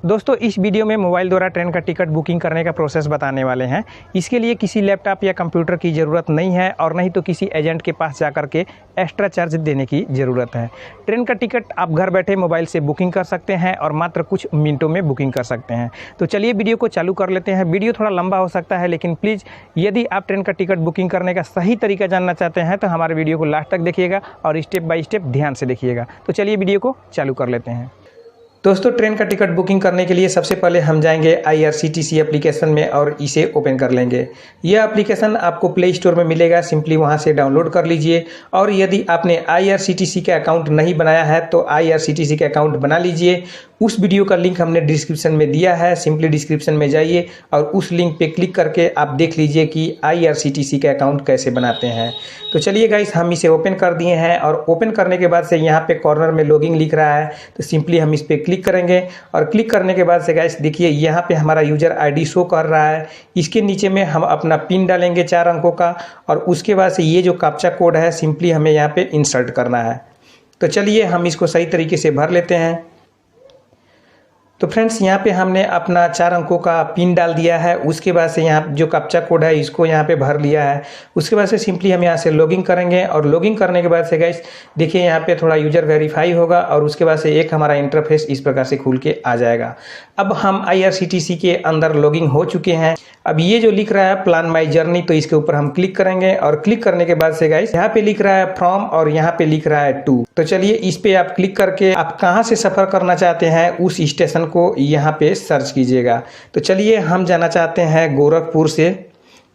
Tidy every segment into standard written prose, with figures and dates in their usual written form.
दोस्तों इस वीडियो में मोबाइल द्वारा ट्रेन का टिकट बुकिंग करने का प्रोसेस बताने वाले हैं। इसके लिए किसी लैपटॉप या कंप्यूटर की ज़रूरत नहीं है और नहीं तो किसी एजेंट के पास जाकर के एक्स्ट्रा चार्ज देने की ज़रूरत है। ट्रेन का टिकट आप घर बैठे मोबाइल से बुकिंग कर सकते हैं और मात्र कुछ मिनटों में बुकिंग कर सकते हैं। तो चलिए वीडियो को चालू कर लेते हैं। वीडियो थोड़ा लंबा हो सकता है, लेकिन प्लीज़ यदि आप ट्रेन का टिकट बुकिंग करने का सही तरीका जानना चाहते हैं तो हमारे वीडियो को लास्ट तक देखिएगा और स्टेप बाय स्टेप ध्यान से देखिएगा। तो चलिए वीडियो को चालू कर लेते हैं। दोस्तों ट्रेन का टिकट बुकिंग करने के लिए सबसे पहले हम जाएंगे IRCTC एप्लीकेशन में और इसे ओपन कर लेंगे। यह एप्लीकेशन आपको प्ले स्टोर में मिलेगा, सिंपली वहां से डाउनलोड कर लीजिए। और यदि आपने IRCTC का अकाउंट नहीं बनाया है तो IRCTC का अकाउंट बना लीजिए। उस वीडियो का लिंक हमने डिस्क्रिप्शन में दिया है, सिंपली डिस्क्रिप्शन में जाइए और उस लिंक पे क्लिक करके आप देख लीजिए कि IRCTC का अकाउंट कैसे बनाते हैं। तो चलिए गाइस, हम इसे ओपन कर दिए हैं और ओपन करने के बाद से यहाँ पे कॉर्नर में लॉगिन लिख रहा है, तो सिंपली हम इस पर क्लिक करेंगे। और क्लिक करने के बाद से गाइस देखिए यहाँ पे हमारा यूजर ID शो कर रहा है। इसके नीचे में हम अपना पिन डालेंगे 4 अंकों का और उसके बाद से ये जो कैप्चा कोड है सिंपली हमें यहाँ पे इंसर्ट करना है। तो चलिए हम इसको सही तरीके से भर लेते हैं। तो फ्रेंड्स यहाँ पे हमने अपना 4 अंकों का पिन डाल दिया है। उसके बाद से यहाँ जो कैप्चा कोड है इसको यहाँ पे भर लिया है। उसके बाद से सिंपली हम यहाँ से लॉगिन करेंगे और लॉगिन करने के बाद से गाइस देखिए यहाँ पे थोड़ा यूजर वेरीफाई होगा और उसके बाद से एक हमारा इंटरफेस इस प्रकार से खुल के आ जाएगा। अब हम IRCTC के अंदर लॉगिन हो चुके हैं। अब ये जो लिख रहा है प्लान माई जर्नी, तो इसके ऊपर हम क्लिक करेंगे और क्लिक करने के बाद से गाइस यहाँ पे लिख रहा है फ्रॉम और यहाँ पे लिख रहा है टू। तो चलिए इस पे आप क्लिक करके आप कहाँ से सफर करना चाहते हैं उस स्टेशन को यहाँ पे सर्च कीजिएगा। तो चलिए हम जाना चाहते हैं गोरखपुर से,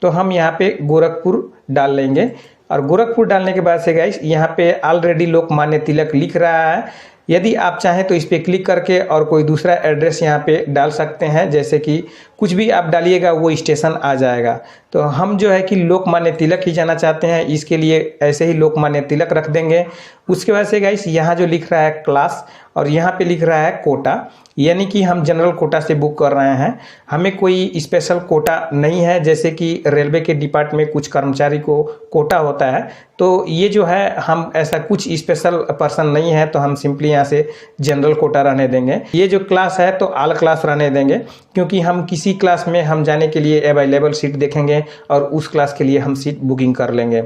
तो हम यहाँ पे गोरखपुर डाल लेंगे और गोरखपुर डालने के बाद से गाइस यहाँ पे ऑलरेडी लोकमान्य तिलक लिख रहा है। यदि आप चाहें तो इस पे क्लिक करके और कोई दूसरा एड्रेस यहाँ पे डाल सकते हैं, जैसे कि कुछ भी आप डालिएगा वो स्टेशन आ जाएगा। तो हम जो है कि लोकमान्य तिलक ही जाना चाहते हैं, इसके लिए ऐसे ही लोकमान्य तिलक रख देंगे। उसके बाद से गाइस यहाँ जो लिख रहा है क्लास और यहाँ पे लिख रहा है कोटा, यानी कि हम जनरल कोटा से बुक कर रहे हैं, हमें कोई स्पेशल कोटा नहीं है। जैसे कि रेलवे के डिपार्टमेंट में कुछ कर्मचारी को कोटा होता है, तो ये जो है हम ऐसा कुछ स्पेशल पर्सन नहीं है, तो हम सिंपली यहाँ से जनरल कोटा रहने देंगे। ये जो क्लास है तो ऑल क्लास रहने देंगे, क्योंकि हम किसी क्लास में हम जाने के लिए अवेलेबल सीट देखेंगे और उस क्लास के लिए हम सीट बुकिंग कर लेंगे।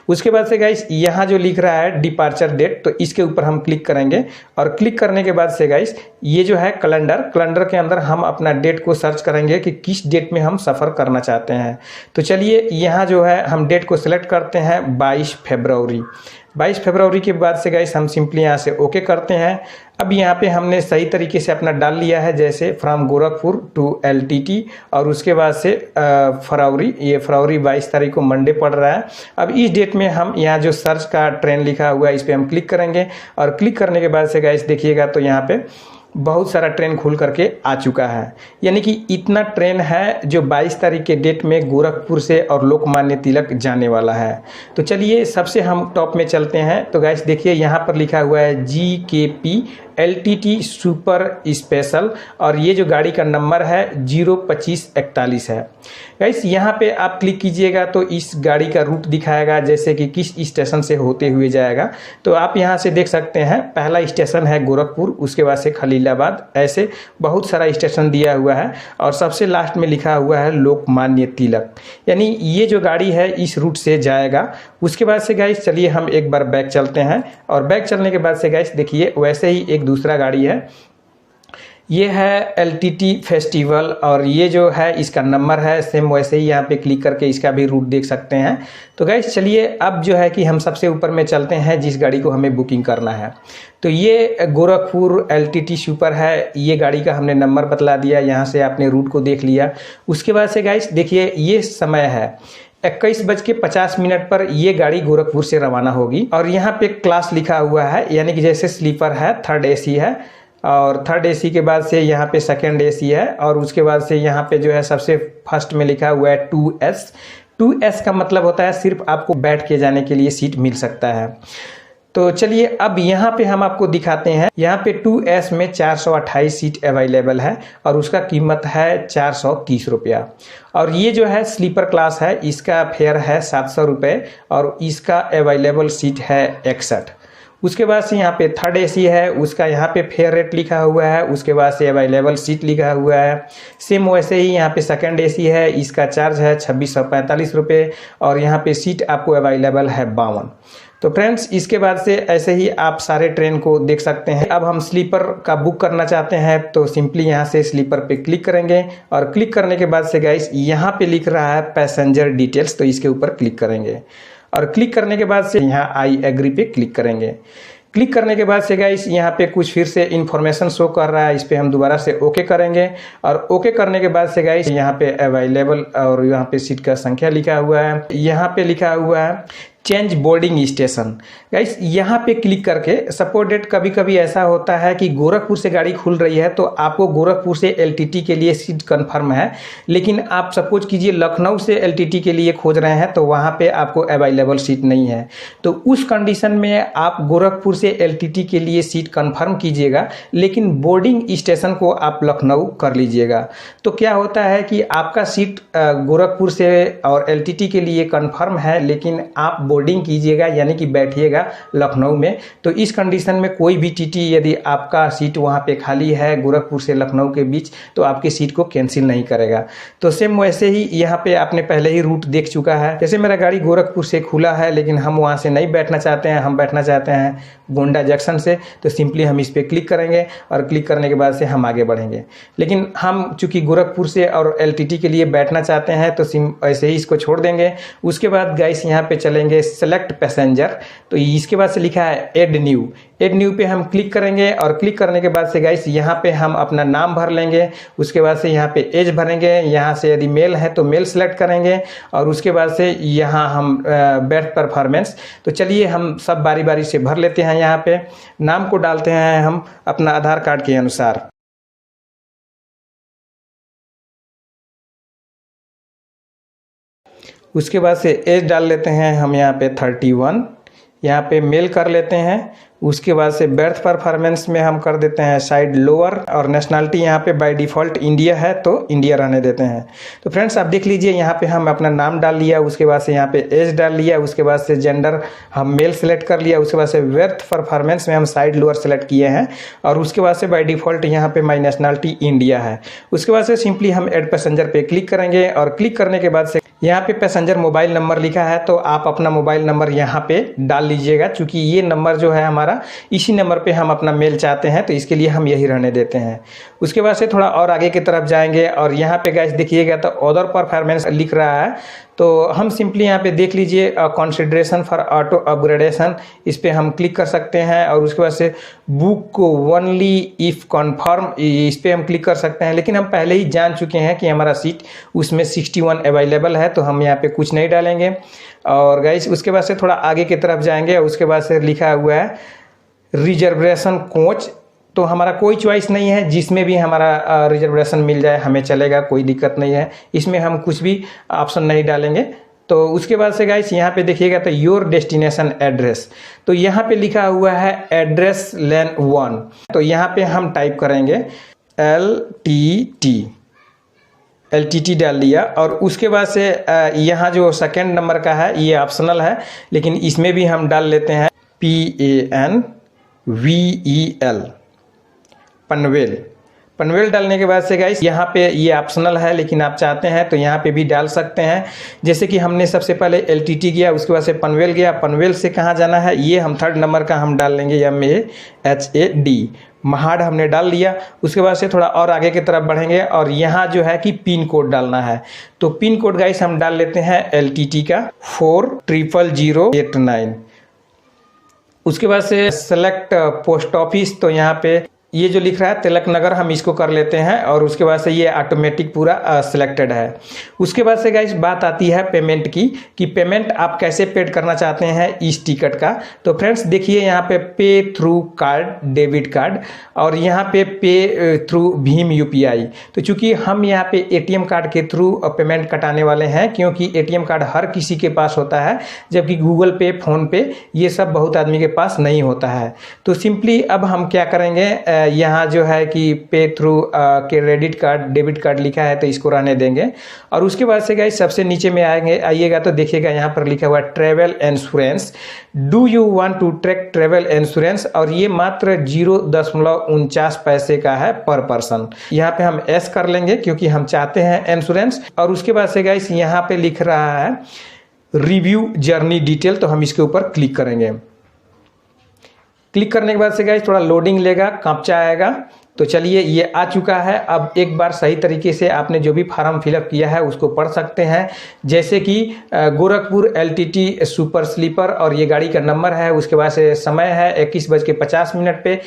उसके बाद से गाइस यहाँ जो लिख रहा है डिपार्चर डेट, तो इसके ऊपर हम क्लिक करेंगे और क्लिक करने के बाद से गाइस ये जो है कैलेंडर के अंदर हम अपना डेट को सर्च करेंगे कि किस डेट में हम सफ़र करना चाहते हैं। तो चलिए यहाँ जो है हम डेट को सिलेक्ट करते हैं 22 फरवरी। 22 फरवरी के बाद से गाइस हम सिंपली यहाँ से ओके करते हैं। अब यहाँ पे हमने सही तरीके से अपना डाल लिया है, जैसे फ्रॉम गोरखपुर टू LTT और उसके बाद से फरवरी, ये फरवरी 22 तारीख को मंडे पड़ रहा है। अब इस डेट में हम यहाँ जो सर्च का ट्रेन लिखा हुआ है इस पर हम क्लिक करेंगे और क्लिक करने के बाद से गाइस देखिएगा तो यहाँ पे बहुत सारा ट्रेन खुल करके आ चुका है। यानी कि इतना ट्रेन है जो 22 तारीख के डेट में गोरखपुर से और लोकमान्य तिलक जाने वाला है। तो चलिए सबसे हम टॉप में चलते हैं। तो गाइस देखिए यहाँ पर लिखा हुआ है GKP LTT सुपर स्पेशल और ये जो गाड़ी का नंबर है 02541 है। गाइस यहाँ पे आप क्लिक कीजिएगा तो इस गाड़ी का रूट दिखाएगा, जैसे कि किस स्टेशन से होते हुए जाएगा। तो आप यहाँ से देख सकते हैं पहला स्टेशन है गोरखपुर, उसके बाद से खलीलाबाद, ऐसे बहुत सारा स्टेशन दिया हुआ है और सबसे लास्ट में लिखा हुआ है लोकमान्य तिलक, यानी ये जो गाड़ी है इस रूट से जाएगा। उसके बाद से गाइस चलिए हम एक बार बैक चलते हैं और बैक चलने के बाद से गाइस देखिए वैसे ही एक दूसरा गाड़ी है, ये है LTT फेस्टिवल और ये जो है इसका नंबर है सेम, वैसे ही यहाँ पे क्लिक करके इसका भी रूट देख सकते हैं। तो गाइस चलिए अब जो है कि हम सबसे ऊपर में चलते हैं जिस गाड़ी को हमें बुकिंग करना है। तो ये गोरखपुर LTT सुपर है, ये गाड़ी का हमने नंबर बतला दिया, यहाँ से आपने रूट को देख लिया। उसके बाद से गाइस देखिए ये समय है 21:50 पर ये गाड़ी गोरखपुर से रवाना होगी और यहाँ पे क्लास लिखा हुआ है, यानी कि जैसे स्लीपर है 3rd AC है और 3rd AC के बाद से यहाँ पे 2nd AC है और उसके बाद से यहाँ पे जो है सबसे फर्स्ट में लिखा हुआ है 2S का मतलब होता है सिर्फ आपको बैठ के जाने के लिए सीट मिल सकता है। तो चलिए अब यहाँ पे हम आपको दिखाते हैं, यहाँ पे 2S में 428 सीट अवेलेबल है और उसका कीमत है 430 रुपया। और ये जो है स्लीपर क्लास है, इसका फेयर है 700 रुपये और इसका अवेलेबल सीट है 61। उसके बाद से यहाँ पे थर्ड एसी है, उसका यहाँ पे फेयर रेट लिखा हुआ है, उसके बाद से अवेलेबल सीट लिखा हुआ है। सेम वैसे ही यहाँ पे सेकंड एसी है, इसका चार्ज है 2645 रुपये और यहाँ पे सीट आपको अवेलेबल है 52। तो फ्रेंड्स इसके बाद से ऐसे ही आप सारे ट्रेन को देख सकते हैं। अब हम स्लीपर का बुक करना चाहते हैं तो सिंपली यहाँ से स्लीपर पे क्लिक करेंगे और क्लिक करने के बाद से गाइस यहाँ पे लिख रहा है पैसेंजर डिटेल्स, तो इसके ऊपर क्लिक करेंगे और क्लिक करने के बाद से यहाँ आई एग्री पे क्लिक करेंगे। क्लिक करने के बाद से गाइस यहाँ पे कुछ फिर से इन्फॉर्मेशन शो कर रहा है, इस पे हम दोबारा से ओके करेंगे और ओके करने के बाद से गाइस यहाँ पे अवेलेबल और यहाँ पे सीट का संख्या लिखा हुआ है, यहाँ पे लिखा हुआ है चेंज बोर्डिंग स्टेशन। गाइस यहाँ पे क्लिक करके सपोज डेट कभी कभी ऐसा होता है कि गोरखपुर से गाड़ी खुल रही है तो आपको गोरखपुर से एलटीटी के लिए सीट कंफर्म है, लेकिन आप सपोज कीजिए लखनऊ से एलटीटी के लिए खोज रहे हैं तो वहाँ पे आपको अवेलेबल सीट नहीं है। तो उस कंडीशन में आप गोरखपुर से एलटीटी के लिए सीट कंफर्म कीजिएगा, लेकिन बोर्डिंग स्टेशन को आप लखनऊ कर लीजिएगा। तो क्या होता है कि आपका सीट गोरखपुर से और एलटीटी के लिए कंफर्म है, लेकिन आप बोर्डिंग कीजिएगा यानी कि बैठिएगा लखनऊ में। तो इस कंडीशन में कोई भी टीटी यदि आपका सीट वहाँ पे खाली है गोरखपुर से लखनऊ के बीच तो आपकी सीट को कैंसिल नहीं करेगा। तो सेम वैसे ही यहाँ पे आपने पहले ही रूट देख चुका है। जैसे मेरा गाड़ी गोरखपुर से खुला है लेकिन हम वहाँ से नहीं बैठना चाहते हैं, हम बैठना चाहते हैं गोंडा जंक्शन से, तो सिंपली हम इस पर क्लिक करेंगे और क्लिक करने के बाद से हम आगे बढ़ेंगे। लेकिन हम चूँकि गोरखपुर से और एलटीटी के लिए बैठना चाहते हैं तो ऐसे ही इसको छोड़ देंगे। उसके बाद गाइस यहाँ पे चलेंगे सेलेक्ट पैसेंजर, तो इसके बाद से लिखा है ऐड न्यू। ऐड न्यू पे हम क्लिक करेंगे और क्लिक करने के बाद से गाइस यहाँ पे हम अपना नाम भर लेंगे। उसके बाद से यहाँ पे एज भरेंगे, यहाँ से यदि मेल है तो मेल सेलेक्ट करेंगे और उसके बाद से यहाँ हम बेस्ट परफॉर्मेंस। तो चलिए हम सब बारी बारी से भर लेते हैं। यहाँ पे नाम को डालते हैं हम अपना आधार कार्ड के अनुसार। उसके बाद से एज डाल लेते हैं हम यहाँ पे 31, यहाँ पे मेल कर लेते हैं। उसके बाद से बर्थ परफॉर्मेंस में हम कर देते हैं साइड लोअर और नेशनलिटी यहाँ पे बाय डिफ़ॉल्ट इंडिया है तो इंडिया रहने देते हैं। तो फ्रेंड्स आप देख लीजिए यहाँ पे हम अपना नाम डाल लिया, उसके बाद से यहाँ पे एज डाल लिया, उसके बाद से जेंडर हम मेल सेलेक्ट कर लिया, उसके बाद से बर्थ परफॉर्मेंस में हम साइड लोअर सेलेक्ट किए हैं और उसके बाद से बाय डिफ़ॉल्ट यहाँ पे माई नेशनलिटी इंडिया है। उसके बाद से सिंपली हम ऐड पैसेंजर पे क्लिक करेंगे और क्लिक करने के बाद से यहाँ पे पैसेंजर मोबाइल नंबर लिखा है तो आप अपना मोबाइल नंबर यहाँ पे डाल लीजिएगा, क्योंकि ये नंबर जो है हमारा इसी नंबर पे हम अपना मेल चाहते हैं तो इसके लिए हम यही रहने देते हैं। उसके बाद से थोड़ा और आगे की तरफ जाएंगे और यहाँ पे गाइस देखिएगा तो अदर परफॉर्मेंस लिख रहा है, तो हम सिंपली यहाँ पे देख लीजिए कंसिडरेशन फॉर ऑटो अपग्रेडेशन, इस पे हम क्लिक कर सकते हैं और उसके बाद से बुक ओनली इफ कन्फर्म, इस पे हम क्लिक कर सकते हैं। लेकिन हम पहले ही जान चुके हैं कि हमारा सीट उसमें 61 अवेलेबल है तो हम यहाँ पे कुछ नहीं डालेंगे। और गाइस उसके बाद से थोड़ा आगे की तरफ जाएंगे और उसके बाद से लिखा हुआ है रिजर्वेशन कोच, तो हमारा कोई चॉइस नहीं है, जिसमें भी हमारा रिजर्वेशन मिल जाए हमें चलेगा, कोई दिक्कत नहीं है, इसमें हम कुछ भी ऑप्शन नहीं डालेंगे। तो उसके बाद से गाइस यहाँ पे देखिएगा तो योर डेस्टिनेशन एड्रेस, तो यहाँ पे लिखा हुआ है एड्रेस लेन 1, तो यहाँ पे हम टाइप करेंगे LTT डाल लिया और उसके बाद से यहाँ जो सेकेंड नंबर का है ये ऑप्शनल है, लेकिन इसमें भी हम डाल लेते हैं PANVEL पनवेल डालने के बाद से गाइस यहाँ पे ये ऑप्शनल है, लेकिन आप चाहते हैं तो यहाँ पे भी डाल सकते हैं। जैसे कि हमने सबसे पहले LTT गया, उसके बाद से पनवेल गया, पनवेल से कहाँ जाना है ये हम थर्ड नंबर का हम डाल लेंगे MAHAD, महाड़ हमने डाल लिया। उसके बाद से थोड़ा और आगे की तरफ बढ़ेंगे और यहाँ जो है कि पिन कोड डालना है, तो पिन कोड गाइस हम डाल लेते हैं LTT का 40089। उसके बाद से सेलेक्ट पोस्ट ऑफिस, तो यहाँ पे ये जो लिख रहा है तिलक नगर हम इसको कर लेते हैं और उसके बाद से ये ऑटोमेटिक पूरा सिलेक्टेड है। उसके बाद से गाइस बात आती है पेमेंट की कि पेमेंट आप कैसे पेड करना चाहते हैं इस टिकट का। तो फ्रेंड्स देखिए यहाँ पे पे थ्रू कार्ड, डेबिट कार्ड और यहाँ पे थ्रू भीम UPI। तो चूंकि हम यहाँ पे ATM कार्ड के थ्रू पेमेंट कटाने वाले हैं, क्योंकि ATM कार्ड हर किसी के पास होता है, जबकि गूगल पे, फोन पे ये सब बहुत आदमी के पास नहीं होता है। तो सिंपली अब हम क्या करेंगे, यहाँ जो है कि पे through credit card debit card लिखा है तो इसको रहने देंगे। और उसके बाद से गाइस सबसे नीचे में आइएगा तो देखिएगा यहाँ पर लिखा हुआ है travel insurance. Do you want to track travel insurance, और ये मात्र 0.49 पैसे का है पर पर्सन। यहाँ पे हम एस कर लेंगे क्योंकि हम चाहते हैं इंश्योरेंस। और उसके बाद से गाइस यहाँ पे लिख रहा है रिव्यू जर्नी डिटेल, तो हम इसके ऊपर क्लिक करेंगे। क्लिक करने के बाद से गाइस थोड़ा लोडिंग लेगा, कैप्चा आएगा। तो चलिए ये आ चुका है। अब एक बार सही तरीके से आपने जो भी फार्म फिलअप किया है उसको पढ़ सकते हैं, जैसे कि गोरखपुर LTT सुपर स्लीपर, और ये गाड़ी का नंबर है। उसके बाद से समय है 21:50 पे,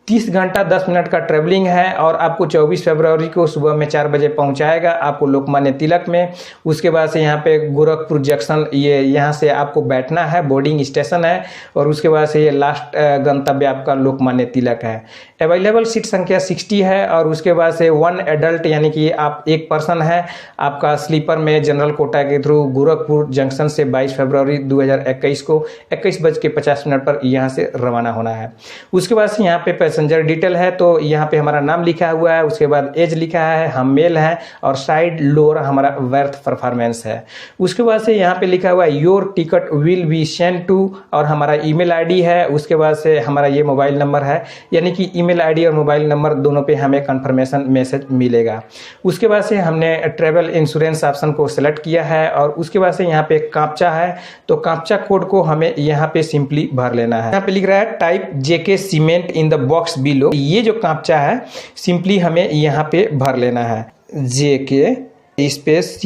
30 घंटा 10 मिनट का ट्रैवलिंग है, और आपको 24 फरवरी को सुबह में 4 बजे पहुंचाएगा आपको लोकमान्य तिलक में। उसके बाद से यहाँ पे गोरखपुर जंक्शन, ये यहाँ से आपको बैठना है, बोर्डिंग स्टेशन है, और उसके बाद से ये लास्ट गंतव्य आपका लोकमान्य तिलक है। अवेलेबल सीट संख्या 60 है, और उसके बाद से 1 एडल्ट यानी कि आप एक पर्सन है आपका स्लीपर में जनरल कोटा के थ्रू गोरखपुर जंक्शन से 22 फरवरी 2021 को 21:50 पर यहाँ से रवाना होना है। उसके बाद से यहाँ पे पैसेंजर डिटेल है, तो यहाँ पे हमारा नाम लिखा हुआ है, उसके बाद एज लिखा है, हम मेल हैं, और साइड लोअर हमारा वर्थ परफॉर्मेंस है। उसके बाद से यहाँ पे लिखा हुआ है your ticket will be send to, और हमारा ईमेल आईडी है। उसके बाद से हमारा ये मोबाइल नंबर है, यानी कि ईमेल आईडी और मोबाइल नंबर दोनों पे हमें कंफर्मेशन मैसेज मिलेगा। उसके बाद से हमने ट्रैवल इंश्योरेंस ऑप्शन को सिलेक्ट किया है, और उसके बाद से यहाँ पे कैप्चा है, तो कैप्चा कोड को हमें यहाँ पे सिंपली भर लेना है। यहाँ पे लिख रहा है type JK cement in the box below. ये जो कैप्चा है सिंपली हमें यहाँ पे भर लेना है, JK space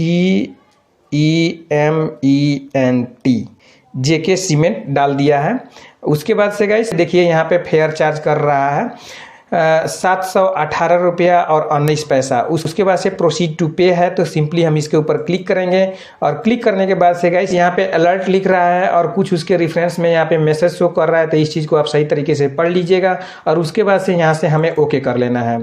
CEMENT, JK cement डाल दिया है। उसके बाद से गाइस देखिए यहाँ पे फेयर चार्ज कर रहा है 718 रुपया और 19 पैसा। उसके बाद से प्रोसीड टू पे है, तो सिंपली हम इसके ऊपर क्लिक करेंगे। और क्लिक करने के बाद से गाइस यहाँ पे अलर्ट लिख रहा है, और कुछ उसके रेफरेंस में यहाँ पे मैसेज शो कर रहा है, तो इस चीज़ को आप सही तरीके से पढ़ लीजिएगा। और उसके बाद से यहाँ से हमें ओके कर लेना है।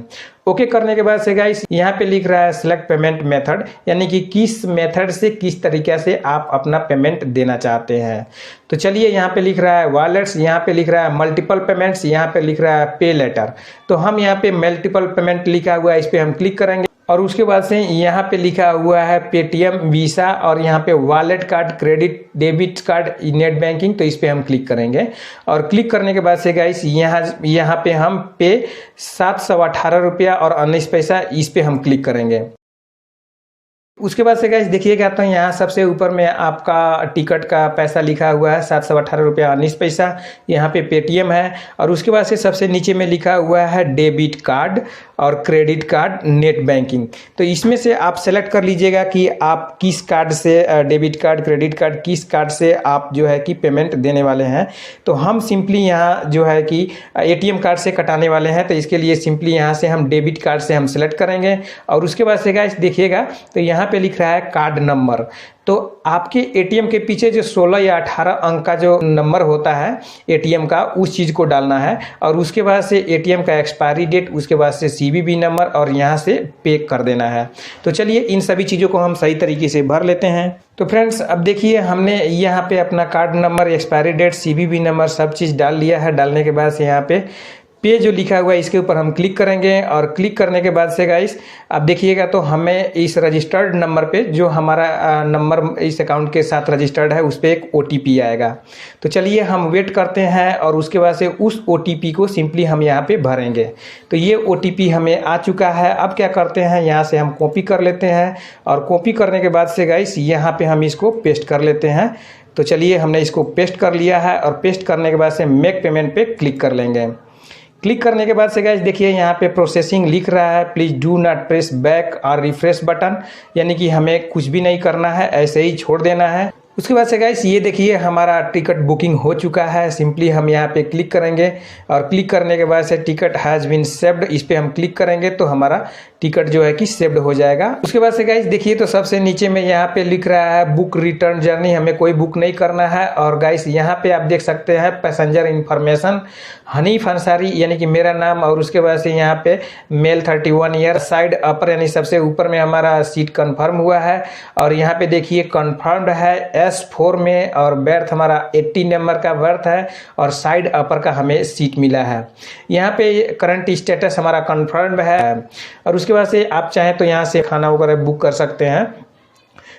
ओके करने के बाद से गाइस यहाँ पे लिख रहा है सिलेक्ट पेमेंट मेथड, यानी कि किस मेथड से किस तरीके से आप अपना पेमेंट देना चाहते हैं। तो चलिए यहाँ पे लिख रहा है वॉलेट्स, यहाँ पे लिख रहा है मल्टीपल पेमेंट्स, यहाँ पे लिख रहा है पे लेटर। तो हम यहाँ पे मल्टीपल पेमेंट लिखा हुआ है, इस पे हम क्लिक करेंगे। और उसके बाद से यहाँ पे लिखा हुआ है पेटीएम वीसा, और यहाँ पे wallet card credit debit card net banking, तो इस पे हम क्लिक करेंगे। और क्लिक करने के बाद से गाइस यहाँ पे हम पे 718 रुपया और 19 पैसा, इस पे हम क्लिक करेंगे। उसके बाद से गाइस देखिएगा तो यहाँ सबसे ऊपर में आपका टिकट का पैसा लिखा हुआ है 718 रुपया 19 पैसा, यहाँ पे पेटीएम है। और उसके बाद से सबसे नीचे में लिखा हुआ है डेबिट कार्ड और क्रेडिट कार्ड नेट बैंकिंग। तो इसमें से आप सेलेक्ट कर लीजिएगा कि आप किस कार्ड से, डेबिट कार्ड क्रेडिट कार्ड किस कार्ड से आप जो है कि पेमेंट देने वाले हैं। तो हम सिंपली यहाँ जो है कि ATM कार्ड से कटाने वाले हैं, तो इसके लिए सिंपली यहाँ से हम डेबिट कार्ड से हम सेलेक्ट करेंगे। और उसके बाद से गाइस देखिएगा तो यहाँ पे लिख रहा है कार्ड नंबर। तो आपके ATM के पीछे जो 16 या 18 अंक का जो नंबर होता है ATM का, उस चीज़ को डालना है। और उसके बाद से ATM का एक्सपायरी डेट, उसके बाद से CVV नंबर, और यहाँ से पे कर देना है। तो चलिए इन सभी चीज़ों को हम सही तरीके से भर लेते हैं। तो फ्रेंड्स अब देखिए हमने यहाँ पे अपना card number, expiry date, CVV number सब चीज़ डाल लिया है। डालने के बाद से यहाँ पे जो लिखा हुआ है इसके ऊपर हम क्लिक करेंगे। और क्लिक करने के बाद से गाइस अब देखिएगा तो हमें इस रजिस्टर्ड नंबर पे, जो हमारा नंबर इस अकाउंट के साथ रजिस्टर्ड है, उस पर एक OTP आएगा। तो चलिए हम वेट करते हैं, और उसके बाद से उस OTP को सिंपली हम यहाँ पे भरेंगे। तो ये OTP हमें आ चुका है। अब क्या करते हैं, यहाँ से हम कॉपी कर लेते हैं, और कॉपी करने के बाद से गाइस यहाँ पे हम इसको पेस्ट कर लेते हैं। तो चलिए हमने इसको पेस्ट कर लिया है, और पेस्ट करने के बाद से मेक पेमेंट पे क्लिक कर लेंगे। क्लिक करने के बाद से गाइस देखिए यहाँ पे प्रोसेसिंग लिख रहा है, please do not press back और रिफ्रेश बटन, यानी कि हमें कुछ भी नहीं करना है, ऐसे ही छोड़ देना है। उसके बाद से गाइस ये देखिए हमारा टिकट बुकिंग हो चुका है। सिंपली हम यहाँ पे क्लिक करेंगे, और क्लिक करने के बाद से टिकट हैज़ बीन सेव्ड, इस पे हम क्लिक करेंगे तो हमारा टिकट जो है कि सेव्ड हो जाएगा। उसके बाद से गाइस देखिए तो सबसे नीचे में यहाँ पे लिख रहा है बुक रिटर्न जर्नी, हमें कोई बुक नहीं करना है। और गाइस यहाँ पे आप देख सकते हैं पैसेंजर इन्फॉर्मेशन हनीफ अंसारी, यानी कि मेरा नाम, और उसके बाद से यहाँ पे मेल 31 ईयर, साइड अपर यानी सबसे ऊपर में हमारा सीट कंफर्म हुआ है। और यहाँ पे देखिए कंफर्म्ड है S4 में और बर्थ हमारा 80 नंबर का बर्थ है और साइड अपर का हमें सीट मिला है। यहाँ पे करंट स्टेटस हमारा कन्फर्म्ड है और उसके बाद से आप चाहें तो यहाँ से खाना वगैरह बुक कर सकते हैं।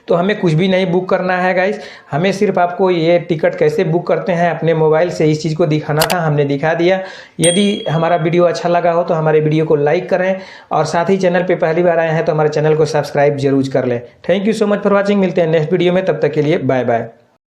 तो हमें कुछ भी नहीं बुक करना है गाइस, हमें सिर्फ आपको ये टिकट कैसे बुक करते हैं अपने मोबाइल से इस चीज़ को दिखाना था, हमने दिखा दिया। यदि हमारा वीडियो अच्छा लगा हो तो हमारे वीडियो को लाइक करें और साथ ही चैनल पे पहली बार आए हैं तो हमारे चैनल को सब्सक्राइब जरूर कर लें। Thank you so much for watching. मिलते हैं नेक्स्ट वीडियो में, तब तक के लिए बाय बाय।